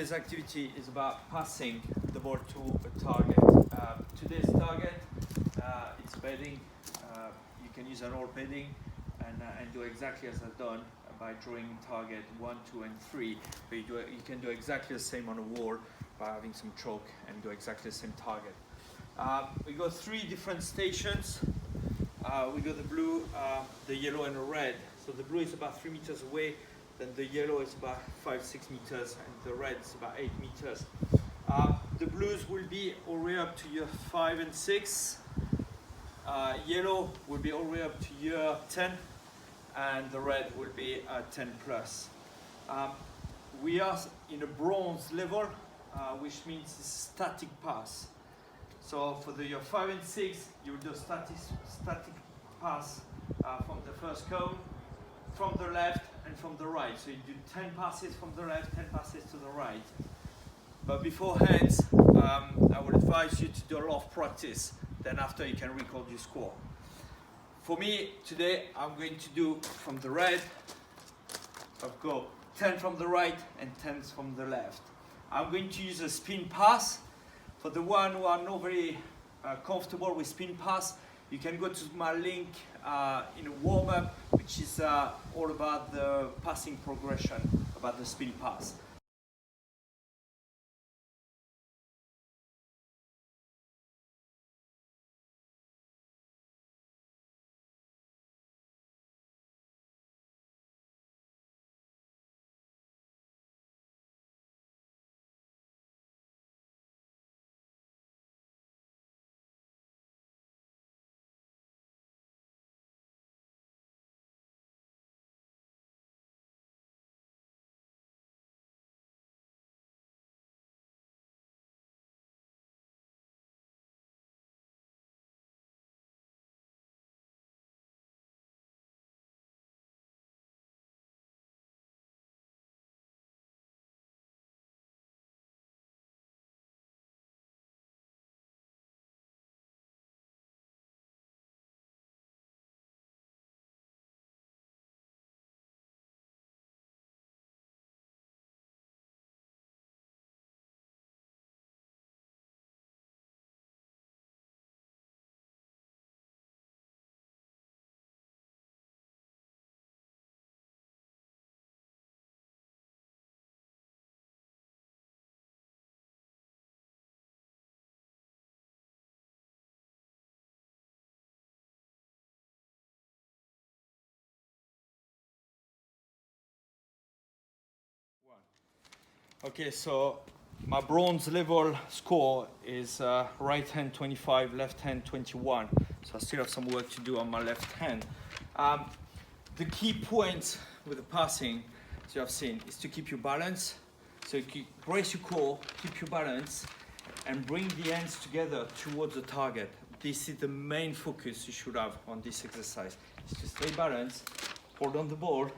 This activity is about passing the ball to a target. Today's target, it's bedding. You can use an old bedding and do exactly as I've done by drawing target 1, 2, and 3. But you can do exactly the same on a wall by having some chalk and do exactly the same target. We got 3 different stations. We got the blue, the yellow, and the red. So the blue is about 3 meters away. Then the yellow is about 5-6 meters, and the red is about 8 meters. The blues will be all the way up to year 5 and 6. Yellow will be all the way up to year 10, and the red will be 10 plus. We are in a bronze level, which means static pass. So for the year 5 and 6, you will do static pass from the first cone, from the left and from the right. So you do 10 passes from the left, 10 passes to the right. But beforehand, I would advise you to do a lot of practice. Then after you can record your score. For me, today, I'm going to do from the red, I've got 10 from the right and 10 from the left. I'm going to use a spin pass. For the one who are not very comfortable with spin pass, you can go to my link in a warm-up, which is all about the passing progression, about the spin pass. Okay, so my bronze level score is right hand 25, left hand 21. So I still have some work to do on my left hand. The key point with the passing, as you have seen, is to keep your balance. So you brace your core, keep your balance, and bring the hands together towards the target. This is the main focus you should have on this exercise. Is to stay balanced, hold on the ball,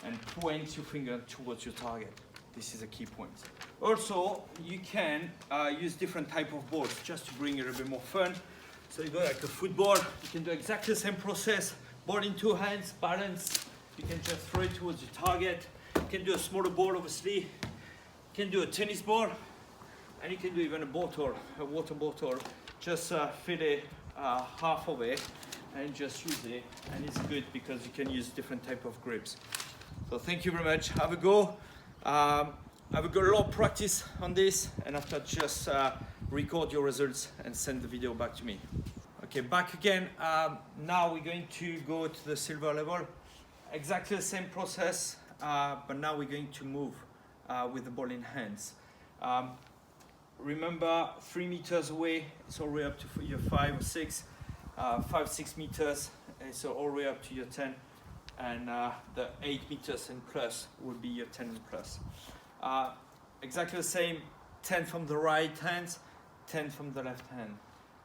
and point your finger towards your target. This is a key point. Also, you can use different type of balls just to bring it a little bit more fun. So you go like a football, you can do exactly the same process. Ball in 2 hands, balance. You can just throw it towards your target. You can do a smaller ball, obviously. You can do a tennis ball, and you can do even a bottle, a water bottle. Just fill it half of it and just use it. And it's good because you can use different type of grips. So thank you very much. Have a go. I've got a lot of practice on this, and after just record your results and send the video back to me. Okay, back again. Now we're going to go to the silver level. Exactly the same process, but now we're going to move with the ball in hands. Remember, 3 meters away, it's all the way up to your 5 or 6. 5-6 meters, it's all the way up to your 10. And the 8 meters and plus will be your 10 and plus. Exactly the same, 10 from the right hand, 10 from the left hand.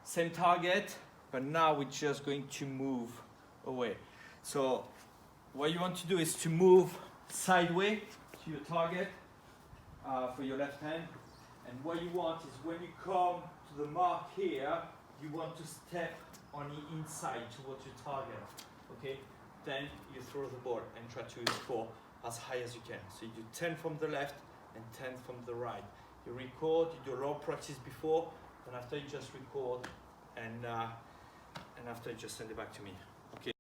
Same target, but now we're just going to move away. So what you want to do is to move sideways to your target for your left hand. And what you want is when you come to the mark here, you want to step on the inside towards your target, okay? Then you throw the ball and try to score as high as you can. So you do 10 from the left, and 10 from the right. You record, you do a lot of practice before, and after you just record, and after you just send it back to me. Okay.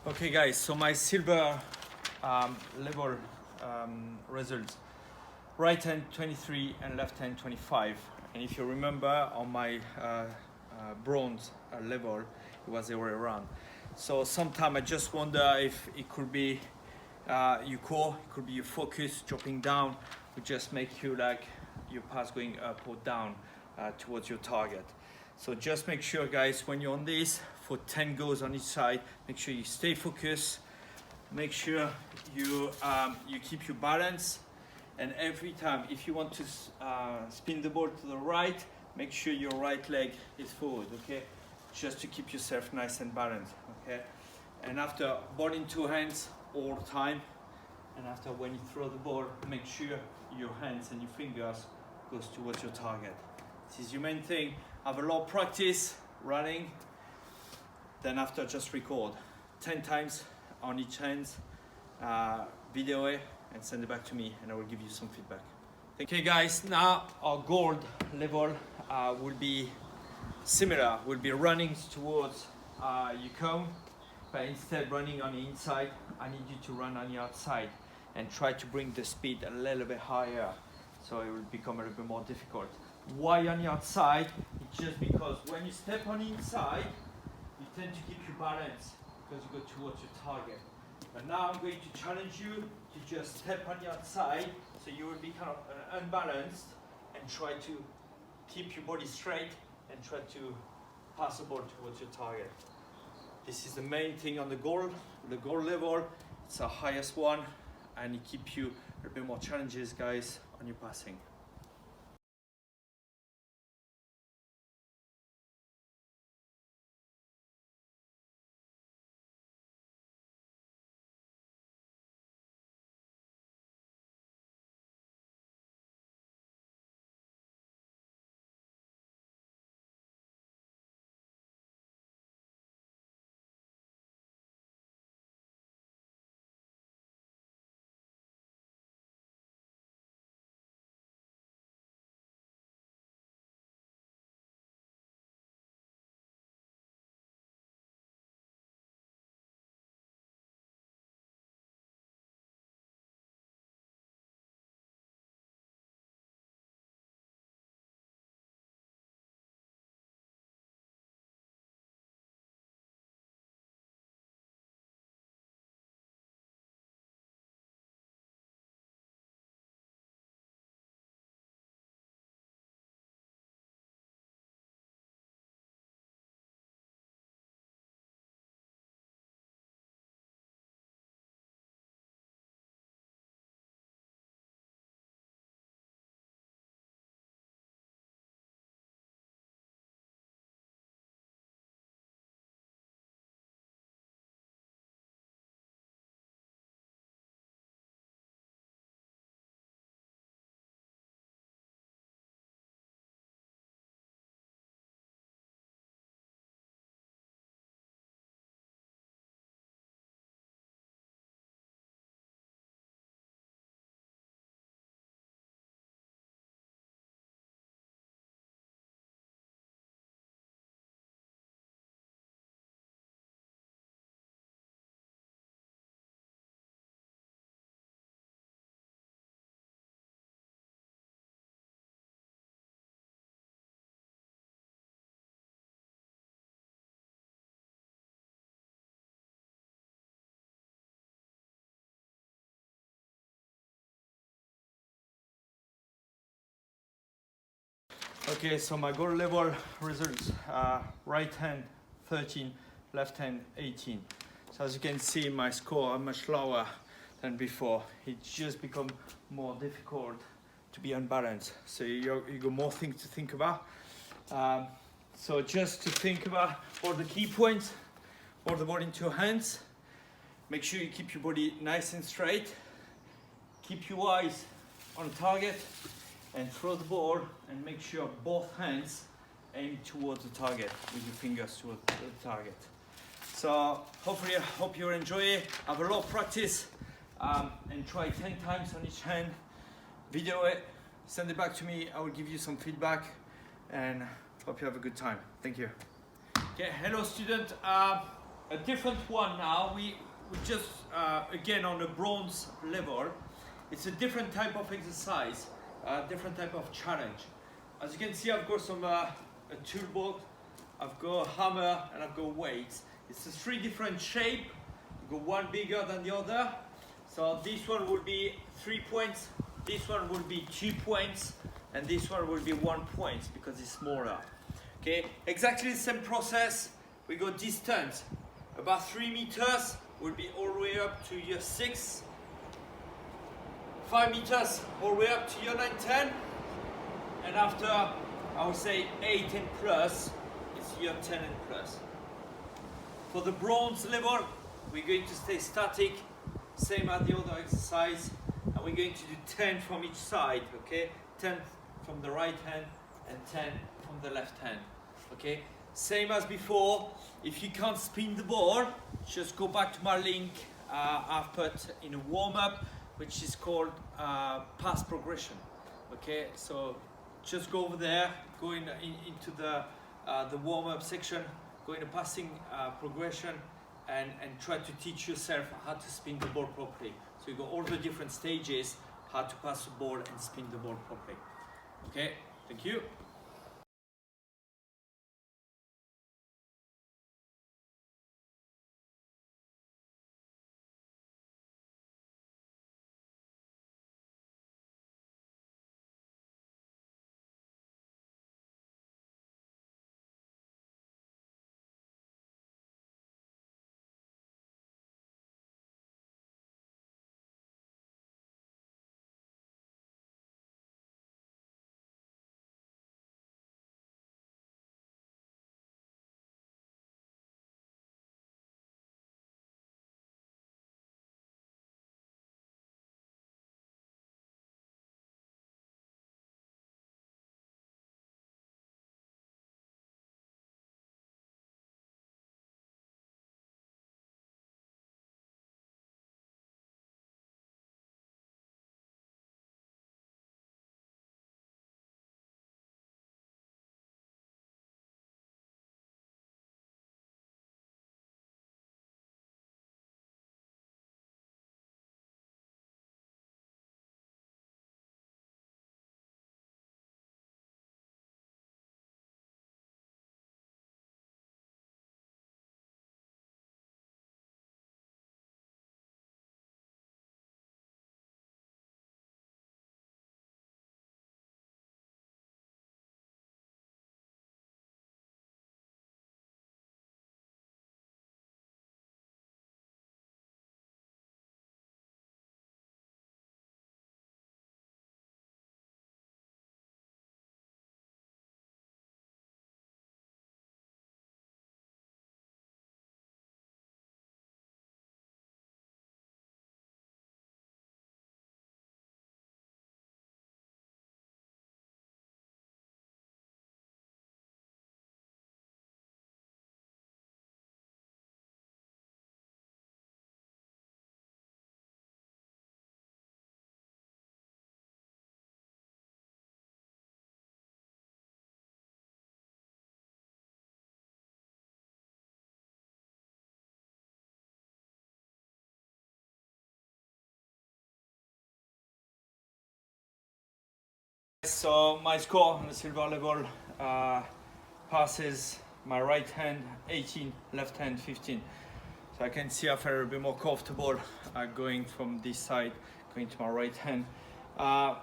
Okay guys, so my silver level results. Right hand 23 and left hand 25. And if you remember on my bronze level, it was the other way around. So sometimes I just wonder if it could be your core, it could be your focus dropping down, would just make you like your pass going up or down towards your target. So just make sure guys, when you're on this, for 10 goes on each side, make sure you stay focused, make sure you keep your balance, and every time if you want to spin the ball to the right, make sure your right leg is forward, okay? Just to keep yourself nice and balanced, okay? And after, ball in two hands all the time, and after when you throw the ball, make sure your hands and your fingers goes towards your target. This is your main thing. Have a lot of practice running, then after just record 10 times on each hand, video it and send it back to me and I will give you some feedback. Okay guys, now our gold level will be similar. We'll be running towards your cone, but instead running on the inside, I need you to run on the outside and try to bring the speed a little bit higher, so it will become a little bit more difficult. Why on the outside? It's just because when you step on the inside, you tend to keep your balance because you go towards your target. But now I'm going to challenge you to just step on the outside, so you will be kind of unbalanced and try to keep your body straight and try to pass the ball towards your target. This is the main thing on the goal level. It's the highest one, and it keeps you a bit more challenges, guys, on your passing. Okay, so my goal level results are right hand 13, left hand 18. So as you can see, my score are much lower than before. It just become more difficult to be unbalanced. So you got more things to think about. So just to think about all the key points, hold the ball into your hands. Make sure you keep your body nice and straight. Keep your eyes on target and throw the ball and make sure both hands aim towards the target with your fingers towards the target. So hopefully I hope you enjoy it. Have a lot of practice and try 10 times on each hand. Video it, send it back to me. I will give you some feedback and hope you have a good time. Thank you. Okay, hello student. A different one now. We just again on the bronze level. It's a different type of exercise, different type of challenge. As you can see, I've got some a toolbox, I've got a hammer, and I've got weights. It's a 3 different shape. I've got one bigger than the other. So this one will be 3 points, this one will be 2 points, and this one will be 1 point because it's smaller. Okay, exactly the same process. We go distance, about 3 meters, will be all the way up to year 6. 5 meters all the way up to year 9, 10. And after, I would say 8 and plus, it's year 10 and plus. For the bronze level, we're going to stay static, same as the other exercise. And we're going to do 10 from each side, okay? 10 from the right hand and 10 from the left hand, okay? Same as before. If you can't spin the ball, just go back to my link I've put in a warm-up, which is called pass progression. Okay, so just go over there, go into the warm-up section, go in the passing progression, and try to teach yourself how to spin the ball properly. So you got all the different stages, how to pass the ball and spin the ball properly. Okay, thank you. So my score on the silver level passes my right hand 18, left hand 15. So I can see I feel a bit more comfortable going from this side, going to my right hand. But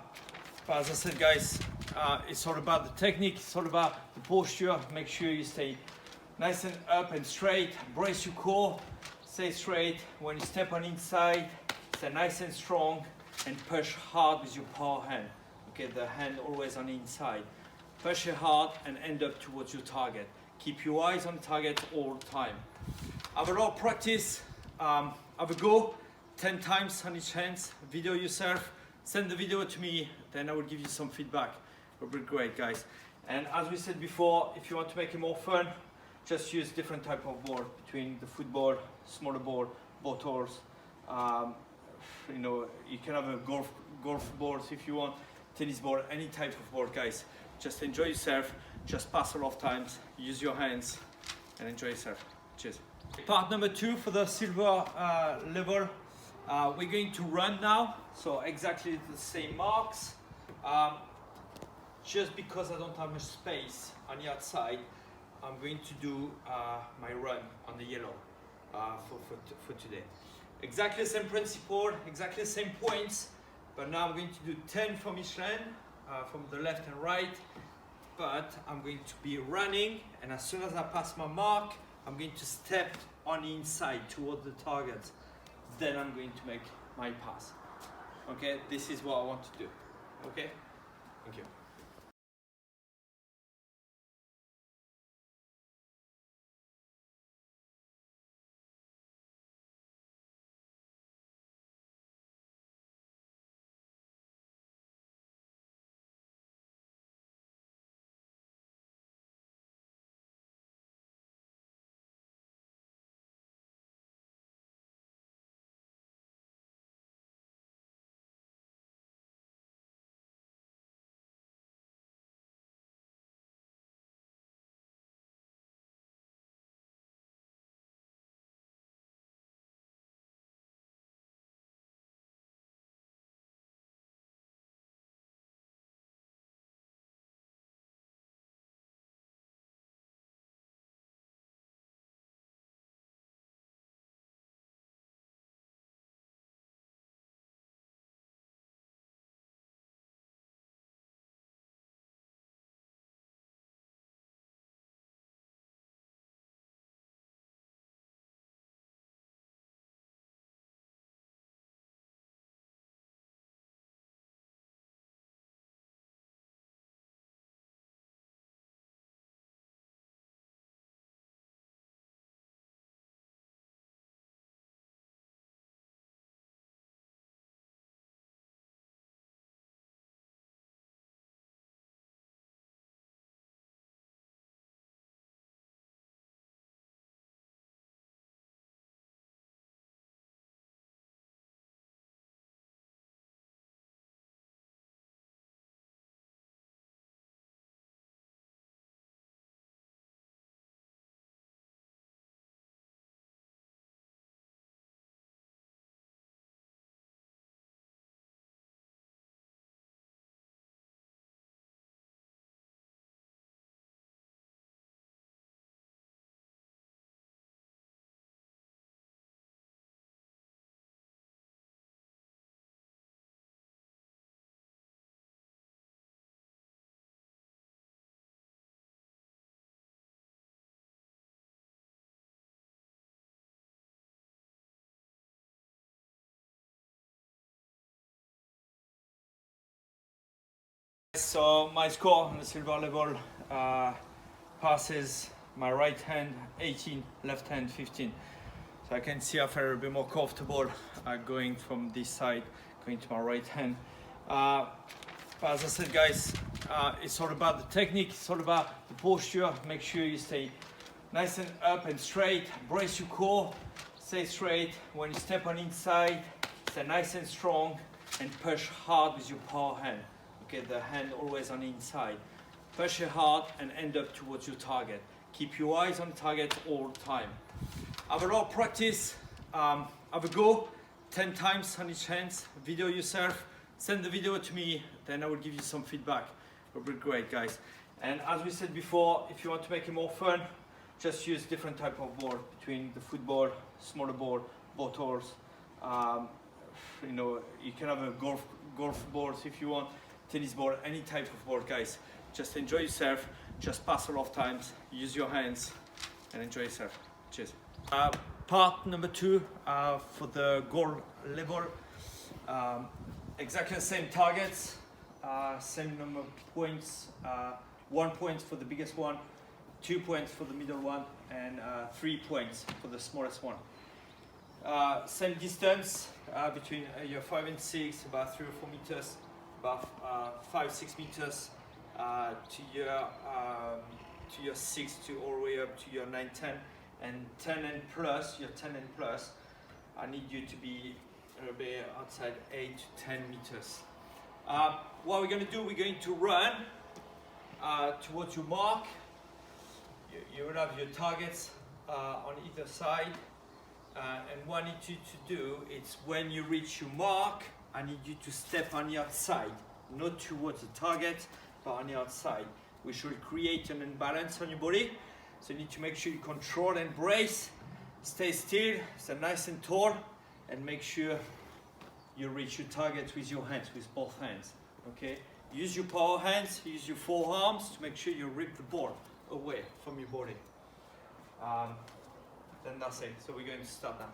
as I said, guys, It's all about the technique, it's all about the posture. Make sure you stay nice and up and straight. Brace your core, stay straight. When you step on inside, stay nice and strong and push hard with your power hand. Okay, the hand always on the inside. Push it hard and end up towards your target. Keep your eyes on the target all the time. Have a lot of practice. Have a go 10 times on each hand. Video yourself. Send the video to me, then I will give you some feedback. It will be great, guys. And as we said before, if you want to make it more fun, just use different type of board between the football, smaller board, bottles. You know, you can have a golf board if you want, tennis board, any type of board, guys. Just enjoy yourself. Just pass a lot of times. Use your hands and enjoy yourself. Cheers. Part number 2 for the silver level. We're going to run now, so exactly the same marks. Just because I don't have much space on the outside, I'm going to do my run on the yellow for today. Exactly the same principle, exactly the same points, but now I'm going to do 10 from each lane, from the left and right, but I'm going to be running, and as soon as I pass my mark, I'm going to step on the inside toward the target. Then I'm going to make my pass. Okay, this is what I want to do. Okay, thank you. So my score on the silver level passes my right hand 18, left hand 15. So I can see I feel a bit more comfortable going from this side, going to my right hand. But as I said, guys, it's all about the technique, it's all about the posture. Make sure you stay nice and up and straight. Brace your core, stay straight. When you step on inside, stay nice and strong and push hard with your power hand. Okay, the hand always on the inside. Push it hard and end up towards your target. Keep your eyes on the target all the time. Have a lot of practice. Have a go 10 times on each hand. Video yourself. Send the video to me, then I will give you some feedback. It will be great, guys. And as we said before, if you want to make it more fun, just use different type of board between the football, smaller board, bottles. You know, you can have a golf board if you want, tennis ball, any type of ball, guys. Just enjoy yourself, just pass a lot of times, use your hands and enjoy yourself. Cheers. Part number 2 for the goal level. Exactly the same targets, same number of points, 1 point for the biggest one, 2 points for the middle one, and 3 points for the smallest one. Same distance between your 5 and 6, about 3 or 4 meters, about 5-6 meters to your 6 to all the way up to your 9-10, and 10 and plus. Your 10 and plus, I need you to be a little bit outside 8 to 10 meters. What we're going to do, we're going to run towards your mark. You will have your targets on either side, and what I need you to do is when you reach your mark, I need you to step on the outside, not towards the target, but on the outside. We should create an imbalance on your body, so you need to make sure you control and brace, stay still, stay nice and tall, and make sure you reach your target with your hands, with both hands. Okay? Use your power hands, use your forearms to make sure you rip the ball away from your body. Then that's it. So we're going to start now.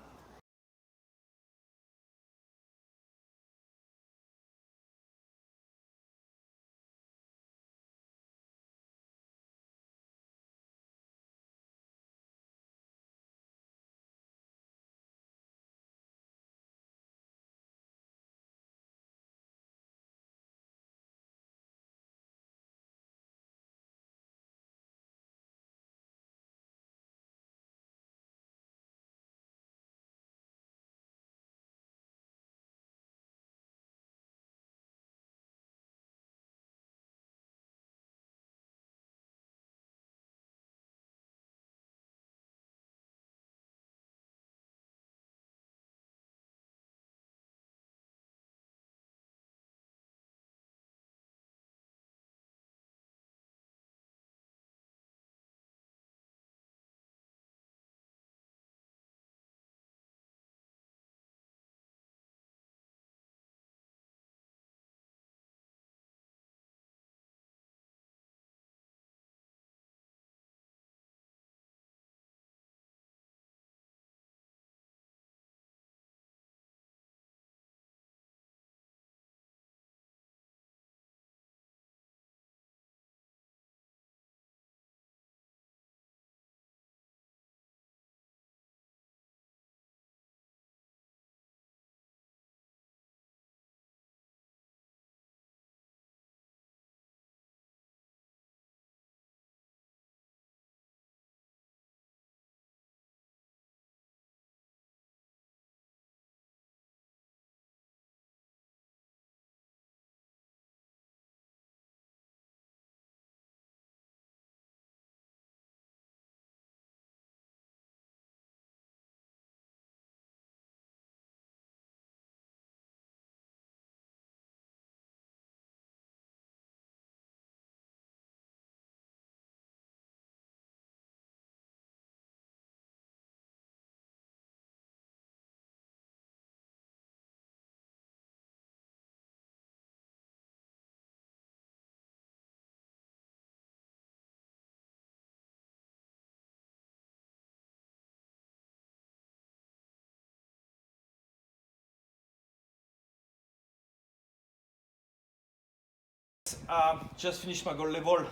Just finished my goal level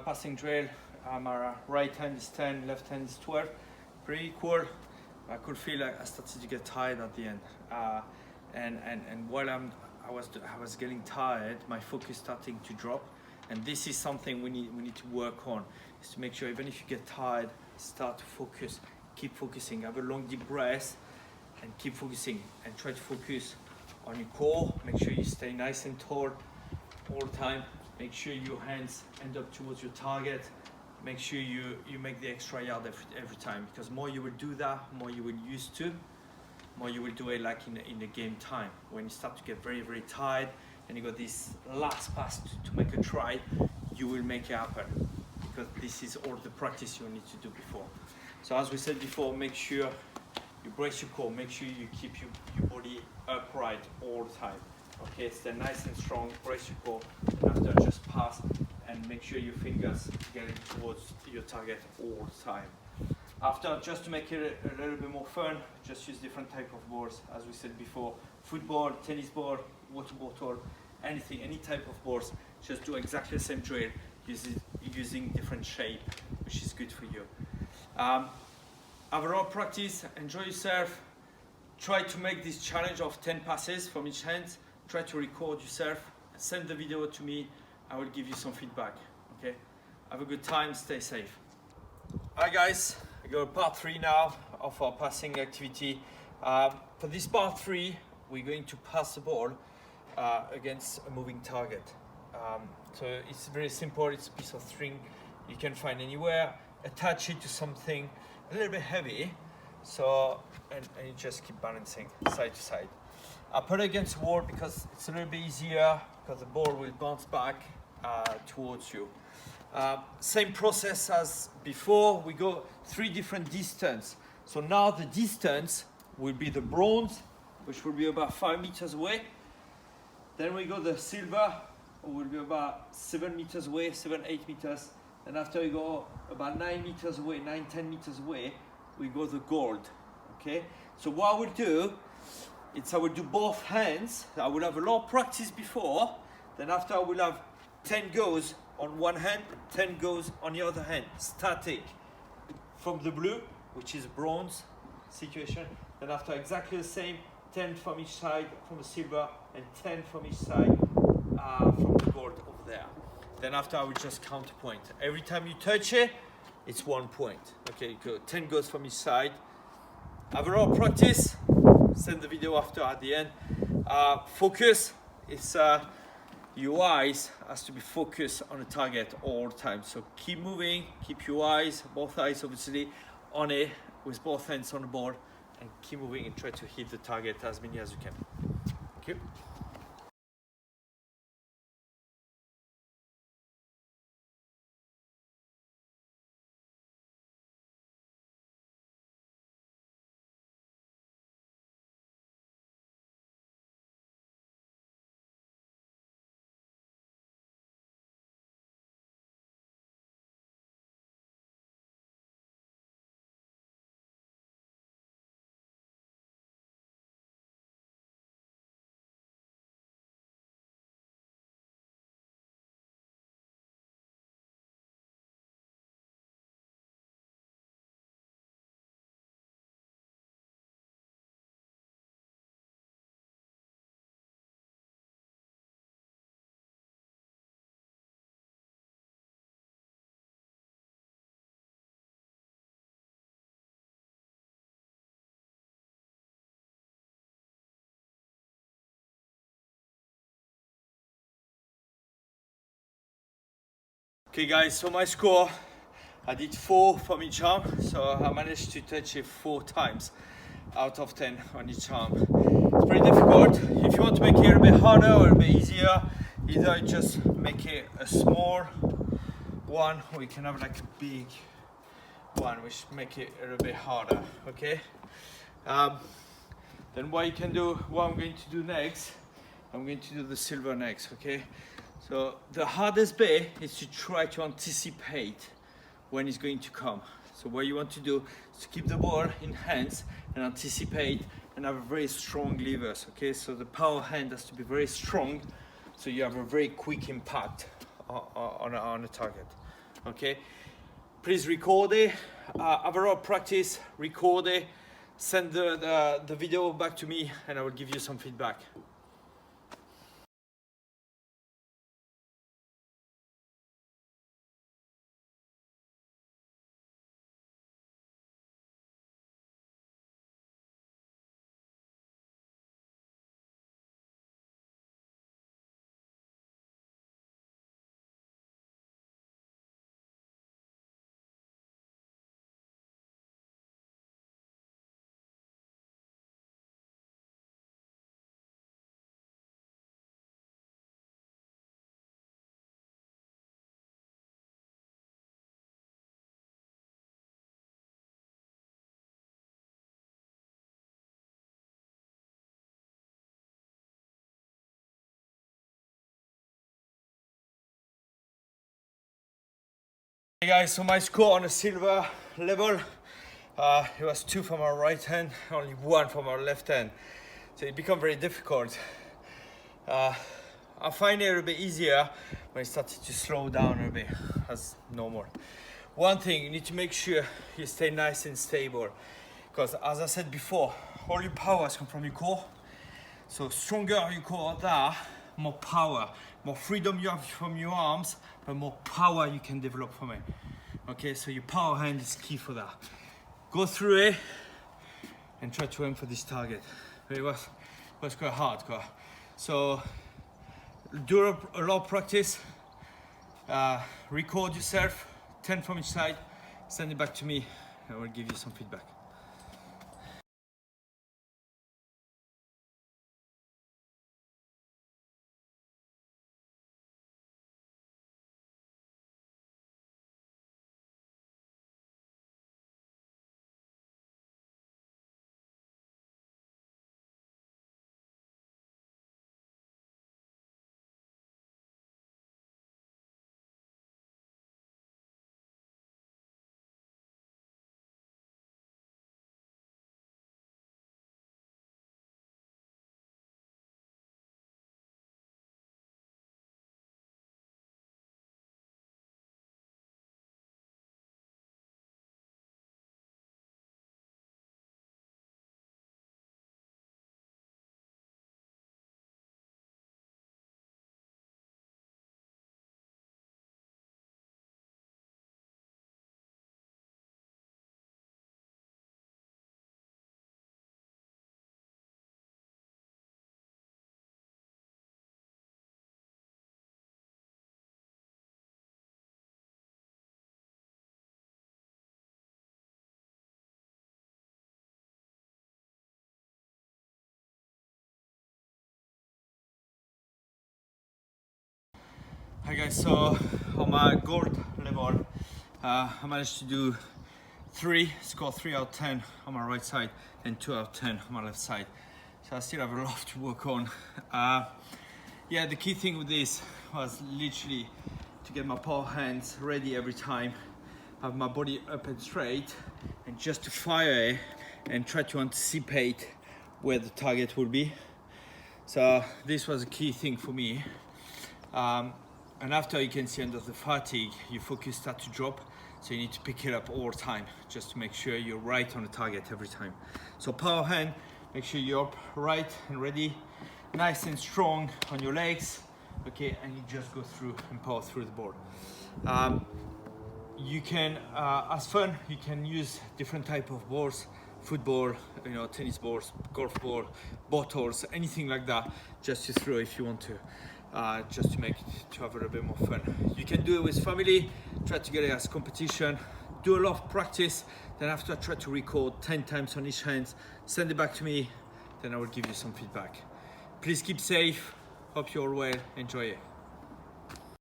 passing drill. My right hand is 10, left hand is 12. Pretty equal. I could feel like I started to get tired at the end. And while I was getting tired, my focus starting to drop. And this is something we need to work on, is to make sure even if you get tired, start to focus, keep focusing, have a long deep breath and keep focusing, and try to focus on your core. Make sure you stay nice and tall all the time. Make sure your hands end up towards your target. Make sure you make the extra yard every time, because more you will do that, more you will used to, more you will do it like in the game time. When you start to get very, very tired and you got this last pass to make a try, you will make it happen, because this is all the practice you need to do before. So as we said before, make sure you brace your core, make sure you keep your body upright all the time. Okay, stay nice and strong, brace your core, and after just pass and make sure your fingers getting towards your target all the time. After, just to make it a little bit more fun, just use different type of boards, as we said before, football, tennis ball, water bottle, anything, any type of boards, just do exactly the same drill, using different shape, which is good for you. Have a lot of practice, enjoy yourself, try to make this challenge of 10 passes from each hand, try to record yourself, send the video to me, I will give you some feedback, okay? Have a good time, stay safe. Hi guys, I got part 3 now of our passing activity. For this part 3, we're going to pass the ball against a moving target. So it's very simple, it's a piece of string you can find anywhere, attach it to something a little bit heavy, so and you just keep balancing side to side. I put it against the wall because it's a little bit easier, because the ball will bounce back towards you. Same process as before, we go 3 different distance. So now the distance will be the bronze, which will be about 5 meters away. Then we go the silver, will be about 7 meters away, 7-8 meters. And after we go about 9 meters away, 9-10 meters away, we go the gold, okay? So what I will do, I will do both hands. I will have a lot of practice before, then after I will have 10 goes on one hand, 10 goes on the other hand, static. From the blue, which is bronze situation, then after exactly the same, 10 from each side from the silver, and 10 from each side from the gold over there. Then after I will just counterpoint. Every time you touch it, it's 1 point. Okay, good. 10 goes from each side. Have a lot of practice. Send the video after at the end. Focus is your eyes has to be focused on the target all the time. So keep moving, keep your eyes, both eyes obviously, on it with both hands on the ball, and keep moving and try to hit the target as many as you can. Thank you. Okay guys, so my score, I did 4 from each arm, so I managed to touch it 4 times out of 10 on each arm. It's pretty difficult. If you want to make it a bit harder or a bit easier, either just make it a small one, or you can have like a big one, which make it a little bit harder, okay? Then what you can do, what I'm going to do next, I'm going to do the silver next, okay? So the hardest bit is to try to anticipate when it's going to come. So what you want to do is to keep the ball in hands and anticipate and have a very strong levers, okay? So the power hand has to be very strong, so you have a very quick impact on the target, okay? Please record it, have a lot of practice, record it, send the video back to me and I will give you some feedback. Hey guys, so my score on the silver level, it was 2 from our right hand, only 1 from our left hand. So it became very difficult. I find it a little bit easier when it started to slow down a bit, as normal. One thing, you need to make sure you stay nice and stable, because as I said before, all your powers come from your core. So stronger your core are, more power, more freedom you have from your arms, but more power you can develop from it. Okay, so your power hand is key for that. Go through it and try to aim for this target. It was quite hardcore. So do a lot of practice, record yourself, 10 from each side, send it back to me, and I will give you some feedback. Hi guys, so on my gold level, I managed to do score 3 out of 10 on my right side and 2 out of 10 on my left side. So I still have a lot to work on. Yeah, the key thing with this was literally to get my power hands ready every time, have my body up and straight, and just to fire it and try to anticipate where the target will be. So this was a key thing for me. And after, you can see under the fatigue, your focus starts to drop. So you need to pick it up all the time, just to make sure you're right on the target every time. So power hand, make sure you're up right and ready, nice and strong on your legs, okay, and you just go through and power through the board. You can, as fun, you can use different type of balls, football, tennis balls, golf ball, bottles, anything like that, just to throw if you want to. Just to have a little bit more fun. You can do it with family, try to get it as competition, do a lot of practice, then after try to record 10 times on each hand, send it back to me, then I will give you some feedback. Please keep safe, hope you're all well, enjoy it.